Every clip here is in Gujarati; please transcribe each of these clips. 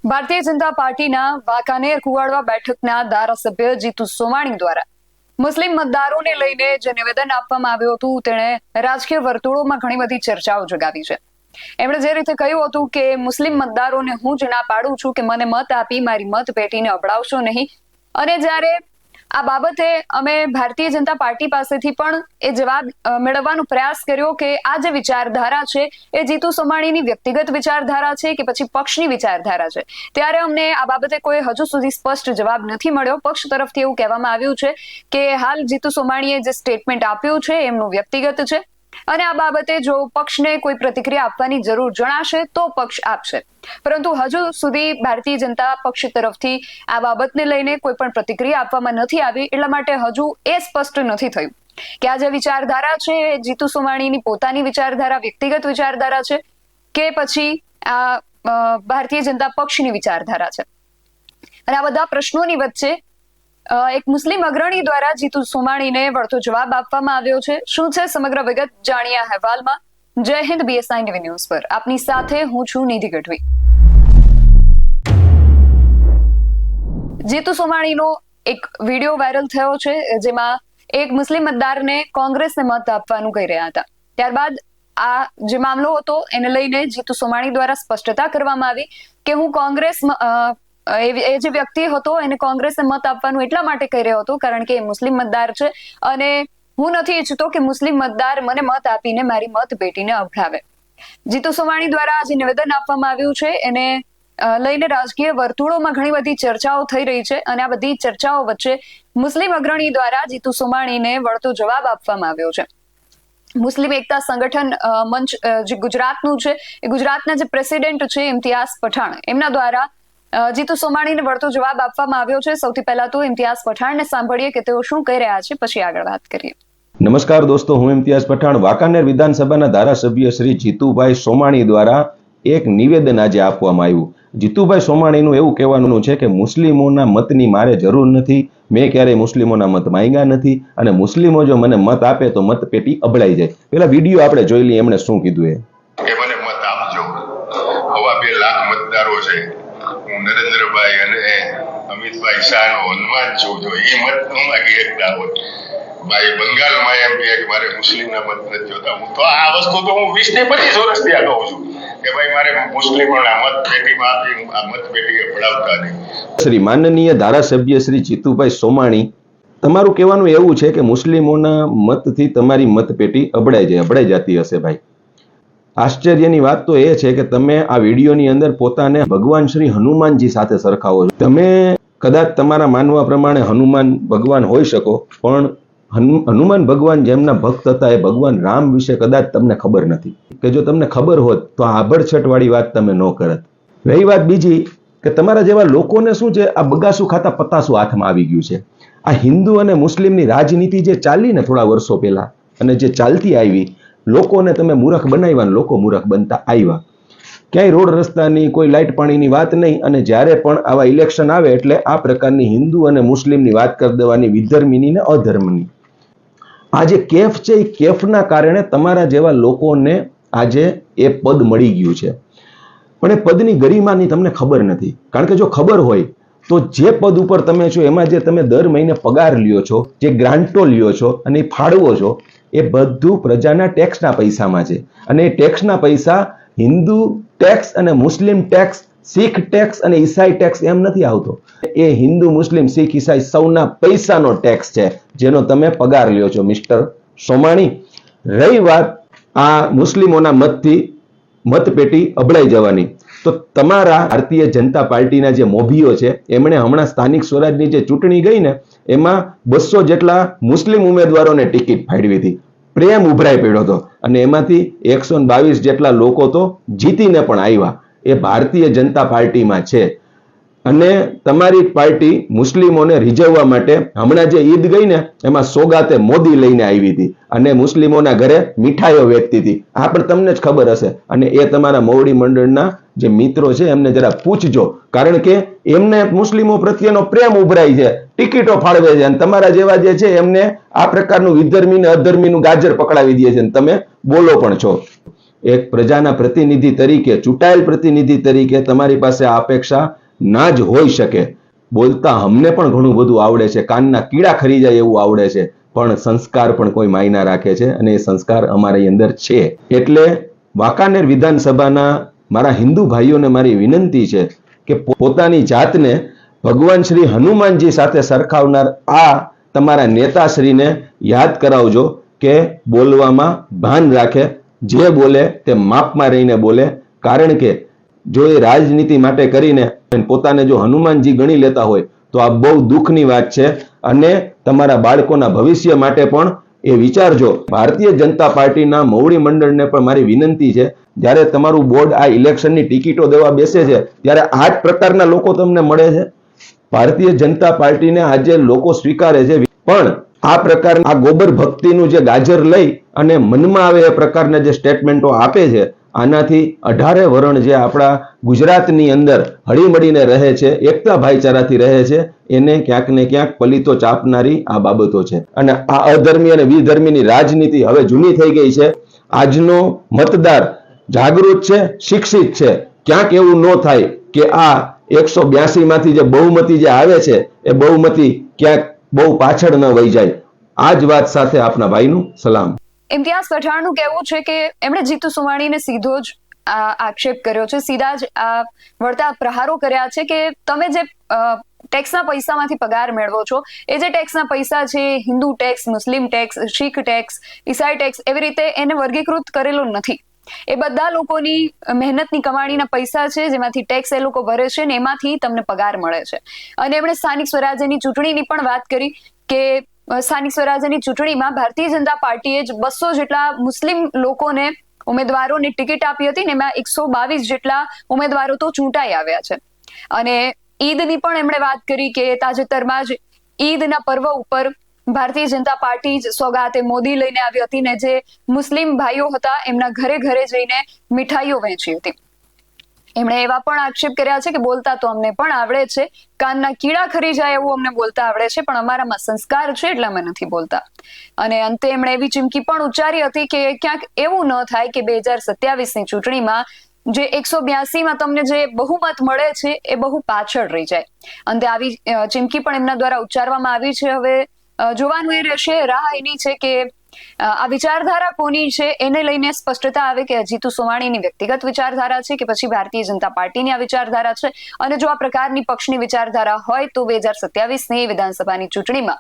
ભારતીય જનતા પાર્ટીના વાંકાનેર કુવાડવા બેઠકના ધારાસભ્ય જીતુ સોમાણી દ્વારા મુસ્લિમ મતદારોને લઈને જે નિવેદન આપવામાં આવ્યું હતું તેણે રાજકીય વર્તુળોમાં ઘણી બધી ચર્ચાઓ જગાવી છે। એમણે જે રીતે કહ્યું હતું કે મુસ્લિમ મતદારોને હું જ ના પાડું છું કે મને મત આપી મારી મત પેટીને અબડાવશો નહીં, અને જ્યારે આ બાબતે અમે ભારતીય જનતા પાર્ટી પાસેથી પણ એ જવાબ મેળવવાનો પ્રયાસ કર્યો કે આ જે વિચારધારા છે એ જીતુ સોમાણીની વ્યક્તિગત વિચારધારા છે કે પછી પક્ષની વિચારધારા છે, ત્યારે અમને આ બાબતે કોઈ હજુ સુધી સ્પષ્ટ જવાબ નથી મળ્યો। પક્ષ તરફથી એવું કહેવામાં આવ્યું છે કે હાલ જીતુ સોમાણીએ જે સ્ટેટમેન્ટ આપ્યું છે એમનું વ્યક્તિગત છે અને આ બાબતે જો પક્ષને કોઈ પ્રતિક્રિયા આપવાની જરૂર જણાશે તો પક્ષ આપશે, પરંતુ હજુ સુધી ભારતીય જનતા પક્ષ તરફથી આ બાબતને લઈને કોઈ પણ પ્રતિક્રિયા આપવામાં નથી આવી, એટલા માટે હજુ એ સ્પષ્ટ નથી થયું કે આ જે વિચારધારા છે એ જીતુ સોમાણીની પોતાની વિચારધારા, વ્યક્તિગત વિચારધારા છે કે પછી આ ભારતીય જનતા પક્ષની વિચારધારા છે। અને આ બધા પ્રશ્નોની વચ્ચે એક મુસ્લિમ અગ્રણી દ્વારા જીતુ સોમાણીને વળતો જવાબ આપવામાં આવ્યો છે। શું છે સમગ્ર વિગત જાણીએ આ અહેવાલમાં। જય હિન્દ, BSI ટીવી ન્યૂઝ પર આપની સાથે હું છું નિધિ ગઢવી। જીતુ સોમાણીનો એક વિડીયો વાયરલ થયો છે જેમાં એક મુસ્લિમ મતદારને કોંગ્રેસને મત આપવાનું કહી રહ્યા હતા। ત્યારબાદ આ જે મામલો હતો એને લઈને જીતુ સોમાણી દ્વારા સ્પષ્ટતા કરવામાં આવી કે હું કોંગ્રેસ એ જે વ્યક્તિ હતો એને કોંગ્રેસને મત આપવાનું એટલા માટે કહી રહ્યો હતો કારણ કે એ મુસ્લિમ મતદાર છે અને હું નથી ઈચ્છતો કે મુસ્લિમ મતદાર મને મત આપીને મારી મત પેટીને અભડાવે। જીતુ સોમાણી દ્વારા જે નિવેદન આપવામાં આવ્યું છે એને લઈને રાજકીય વર્તુળોમાં ઘણી બધી ચર્ચાઓ થઈ રહી છે અને આ બધી ચર્ચાઓ વચ્ચે મુસ્લિમ અગ્રણી દ્વારા જીતુ સોમાણીને વળતો જવાબ આપવામાં આવ્યો છે। મુસ્લિમ એકતા સંગઠન મંચ જે ગુજરાતનું છે એ ગુજરાતના જે પ્રેસિડેન્ટ છે ઇમ્તિયાઝ પઠાણ, એમના દ્વારા જીતુ સોમાણીને વળતો જવાબ આપવામાં આવ્યો છે। સૌથી પહેલા તો ઇમ્તિયાઝ પઠાણને સાંભળીએ કે તેઓ શું કહી રહ્યા છે, પછી આગળ વાત કરીએ। નમસ્કાર દોસ્તો, હું ઇમ્તિયાઝ પઠાણ। વાંકાનેર વિધાનસભાના ધારાસભ્ય શ્રી જીતુભાઈ સોમાણી દ્વારા એક નિવેદન આજે આપવામાં આવ્યું। જીતુભાઈ સોમાણીનું એવું કહેવાનું છે કે મુસ્લિમોના મતની મારે જરૂર નથી, મેં ક્યારેય મુસ્લિમોના મત માંગ્યા નથી અને મુસ્લિમો જો મને મત આપે તો મત પેટી અબડાઈ જાય। પેલા વિડીયો આપણે જોઈ લઈએ એમણે શું કીધું એ મને મત આપજો। હવા 2 લાખ મતદારો છે, હું નરેન્દ્રભાઈ અને અમિતભાઈ શાહનો હનુમાન છું, જો એ મત ન માગી શકતા હોય ભાઈ બંગાળમાં એમ કે મારે મુસ્લિમના મત નથી જોતા, હું તો આ વસ્તુ તો હું 20 થી 25 વર્ષથી આ કહું છું કે ભાઈ મારે મુસ્લિમોના મત પેટીમાં આપી આ મત પેટી પડાવતા નહીં। શ્રી માનનીય ધારાસભ્ય શ્રી જીતુભાઈ સોમાણી, તમારું કહેવાનું એવું છે કે મુસ્લિમોના મતથી તમારી મતપેટી અબડાઈ જતી હશે। ભાઈ, આશ્ચર્યની વાત તો એ છે કે તમે આ વિડીયોની અંદર પોતાને ભગવાન શ્રી હનુમાનજી સાથે સરખાવો છો। તમે કદાચ તમારા માનવા પ્રમાણે હનુમાન ભગવાન હોઈ શકો, પણ હનુમાન ભગવાન જેમના ભક્ત હતા એ ભગવાન રામ વિશે કદાચ તમને ખબર નથી, કે જો તમને ખબર હોત તો આ આભડછટ વાળી વાત તમે ન કરત। રહી વાત બીજી કે તમારા જેવા લોકોને શું છે, આ બગાસું ખાતા પતાસું હાથમાં આવી ગયું છે। આ હિન્દુ અને મુસ્લિમની રાજનીતિ જે ચાલી ને થોડા વર્ષો પહેલા અને જે ચાલતી આવી, લોકોને તમે મૂર્ખ બનાવ્યા, લોકો મૂર્ખ બનતા આવ્યા। ક્યાંય રોડ રસ્તાની કોઈ લાઇટ પાણીની વાત નહીં, અને જ્યારે પણ આવા ઇલેક્શન આવે એટલે આ પ્રકારની હિન્દુ અને મુસ્લિમની વાત કરી દેવાની, વિધર્મીની ને અધર્મની। આ જે કેફ છે એ કેફના કારણે તમારા જેવા લોકોને આજે એ પદ મળી ગયું છે, પણ એ પદની ગરિમાની તમને ખબર નથી। કારણ કે જો ખબર હોય તો જે પદ ઉપર તમે છો એમાં જે તમે દર મહિને પગાર લ્યો છો, જે ગ્રાન્ટો લ્યો છો અને એ ફાળવો છો, એ બધું પ્રજાના ટેક્સના પૈસામાં છે, અને એ ટેક્સના પૈસા હિન્દુ ટેક્સ અને મુસ્લિમ ટેક્સ, શીખ ટેક્સ અને ઈસાઈ ટેક્સ એમ નથી આવતો, એ હિન્દુ મુસ્લિમ શીખ ઈસાઈ સૌના પૈસાનો ટેક્સ છે જેનો તમે પગાર લ્યો છો મિસ્ટર સોમાણી। રહી વાત આ મુસ્લિમોના મતથી મતપેટી અબડાઈ જવાની, તો તમારા ભારતીય જનતા પાર્ટીના જે મોભીઓ છે એમણે હમણાં સ્થાનિક સ્વરાજની જે ચૂંટણી ગઈ ને એમાં 200 જેટલા મુસ્લિમ ઉમેદવારોને ટિકિટ ફાળવી હતી, પ્રેમ ઉભરાઈ પડ્યો હતો, અને એમાંથી 122 જેટલા લોકો તો જીતીને પણ આવ્યા। એ ભારતીય જનતા પાર્ટીમાં છે, અને તમારી પાર્ટી મુસ્લિમોને રીઝવવા માટે હમણાં જે ઈદ ગઈ ને એમાં સોગાતે મોદી લઈને આવી હતી અને મુસ્લિમોના ઘરે મીઠાઈઓ વેચતી હતી। આ પણ તમને જ ખબર હશે, અને એ તમારા મોવડી મંડળના જે મિત્રો છે એમને જરા પૂછજો, કારણ કે એમને મુસ્લિમો પ્રત્યેનો પ્રેમ ઉભરાય છે, ટિકિટો ફાળવે છે, અને તમારા જેવા જે છે એમને આ પ્રકારનું વિધર્મી ને અધર્મીનું ગાજર પકડાવી દે છે, અને તમે બોલો પણ છો। એક પ્રજાના પ્રતિનિધિ તરીકે, ચૂંટાયેલ પ્રતિનિધિ તરીકે તમારી પાસે આ અપેક્ષા ના જ હોઈ શકે. બોલતા અમને પણ ઘણું બધું આવડે છે, કાનના કીડા ખરી જાય એવું આવડે છે, પણ સંસ્કાર પણ કોઈ માયના રાખે છે અને એ સંસ્કાર અમારી અંદર છે. એટલે વાંકાનેર વિધાનસભાના મારા હિન્દુ ભાઈઓને મારી વિનંતી છે કે પોતાની જાતને ભગવાન શ્રી હનુમાનજી સાથે સરખાવનાર આ તમારા નેતાશ્રીને યાદ કરાવજો કે બોલવામાં ભાન રાખે, જે બોલે તે માપમાં રહીને બોલે. કારણ કે જો એ રાજનીતિ માટે કરીને પોતાને જો હનુમાનજી ગણી લેતા હોય તો આ બહુ દુઃખની વાત છે. અને તમારા બાળકોના ભવિષ્ય માટે પણ એ વિચારજો. ભારતીય જનતા પાર્ટીના મોવડી મંડળને પણ મારી વિનંતી છે, જ્યારે તમારું બોર્ડ આ ઇલેક્શનની ટિકિટો દેવા બેસે છે ત્યારે આ જ પ્રકારના લોકો તમને મળે છે. ભારતીય જનતા પાર્ટીને આજે લોકો સ્વીકારે છે, પણ આ પ્રકારના આ ગોબર ભક્તિનું જે ગાજર લઈ અને મનમાં આવે એ પ્રકારના જે સ્ટેટમેન્ટો આપે છે, આનાથી 18 વરણ જે આપણા ગુજરાતની અંદર હળીમળીને રહે છે, એકતા ભાઈચારાથી રહે છે, એને ક્યાંક ને ક્યાંક પલીતો ચાપનારી આ બાબતો છે. અને આ અધર્મી અને વિધર્મીની રાજનીતિ હવે જૂની થઈ ગઈ છે. આજનો મતદાર જાગૃત છે, શિક્ષિત છે. ક્યાંક એવું ન થાય કે આ 182 માંથી જે બહુમતી જે આવે છે એ બહુમતી ક્યાંક બહુ પાછળ ન વહી જાય. આ જ વાત સાથે આપના ભાઈનું સલામ. ઇમ્તિયાઝ પઠાણનું કહેવું છે કે એમણે જીતુ સોમાણીને સીધો જ આક્ષેપ કર્યો છે, સીધા જ વળતા પ્રહારો કર્યા છે કે તમે જે ટેક્સના પૈસામાંથી પગાર મેળવો છો, એ જે ટેક્સના પૈસા છે, હિન્દુ ટેક્સ, મુસ્લિમ ટેક્સ, શીખ ટેક્સ, ઈસાઈ ટેક્સ, એવી રીતે એને વર્ગીકૃત કરેલો નથી. એ બધા લોકોની મહેનતની કમાણીના પૈસા છે, જેમાંથી ટેક્સ એ લોકો ભરે છે ને એમાંથી તમને પગાર મળે છે. અને એમણે સ્થાનિક સ્વરાજ્યની ચૂંટણીની પણ વાત કરી કે સ્થાનિક સ્વરાજ્યની ચૂંટણીમાં ભારતીય જનતા પાર્ટીએ જ 200 જેટલા મુસ્લિમ લોકોને ઉમેદવારોને ટિકિટ આપી હતી ને એમાં 122 જેટલા ઉમેદવારો તો ચૂંટાઈ આવ્યા છે. અને ઈદની પણ એમણે વાત કરી કે તાજેતરમાં જ ઈદના પર્વ ઉપર ભારતીય જનતા પાર્ટી જ સોગાતે મોદી લઈને આવી હતી ને જે મુસ્લિમ ભાઈઓ હતા એમના ઘરે ઘરે જઈને મીઠાઈઓ વહેંચી હતી. એમણે એવા પણ આક્ષેપ કર્યા છે કે બોલતા તો અમને પણ આવડે છે, કાનના કીડા ખરી જાય એવું અમને બોલતા આવડે છે, પણ અમારામાં સંસ્કાર છે એટલે અમે નથી બોલતા. અને અંતે એમણે એવી ચીમકી પણ ઉચ્ચારી હતી કે ક્યાંક એવું ન થાય કે 2027ની ચૂંટણીમાં જે 182માં તમને જે બહુમત મળે છે એ બહુ પાછળ રહી જાય. અંતે આવી ચીમકી પણ એમના દ્વારા ઉચ્ચારવામાં આવી છે. હવે જોવાનું એ રહેશે, રાહ એની છે કે આ વિચારધારા કોની છે એને લઈને સ્પષ્ટતા આવે કે જીતુ સોમાણીની વ્યક્તિગત વિચારધારા છે કે પછી ભારતીય જનતા પાર્ટીની આ વિચારધારા છે. અને જો આ પ્રકારની પક્ષની વિચારધારા હોય તો 2027ની વિધાનસભાની ચૂંટણીમાં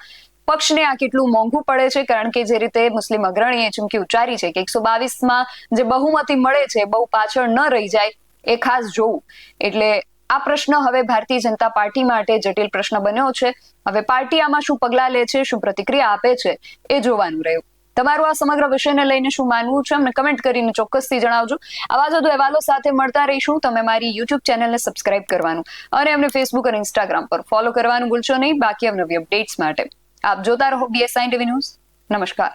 પક્ષને આ કેટલું મોંઘું પડે છે. કારણ કે જે રીતે મુસ્લિમ અગ્રણીએ ચીમકી ઉચ્ચારી છે કે 122માં જે બહુમતી મળે છે બહુ પાછળ ન રહી જાય એ ખાસ જોવું. એટલે આ પ્રશ્ન હવે ભારતીય જનતા પાર્ટી માટે જટિલ પ્રશ્ન બન્યો છે. હવે પાર્ટી આમાં શું પગલાં લે છે, શું પ્રતિક્રિયા આપે છે એ જોવાનું રહ્યું. તમારું આ સમગ્ર વિષયને લઈને શું માનવું છે અમને કમેન્ટ કરીને ચોક્કસથી જણાવજો. આવા જ વધુ અહેવાલો સાથે મળતા રહીશું. તમે મારી યુટ્યુબ ચેનલને સબસ્ક્રાઇબ કરવાનું અને અમને ફેસબુક અને ઇન્સ્ટાગ્રામ પર ફોલો કરવાનું ભૂલશો નહીં. બાકી અવનવી અપડેટ્સ માટે આપ જોતા રહો BSI ટીવી ન્યૂઝ. નમસ્કાર.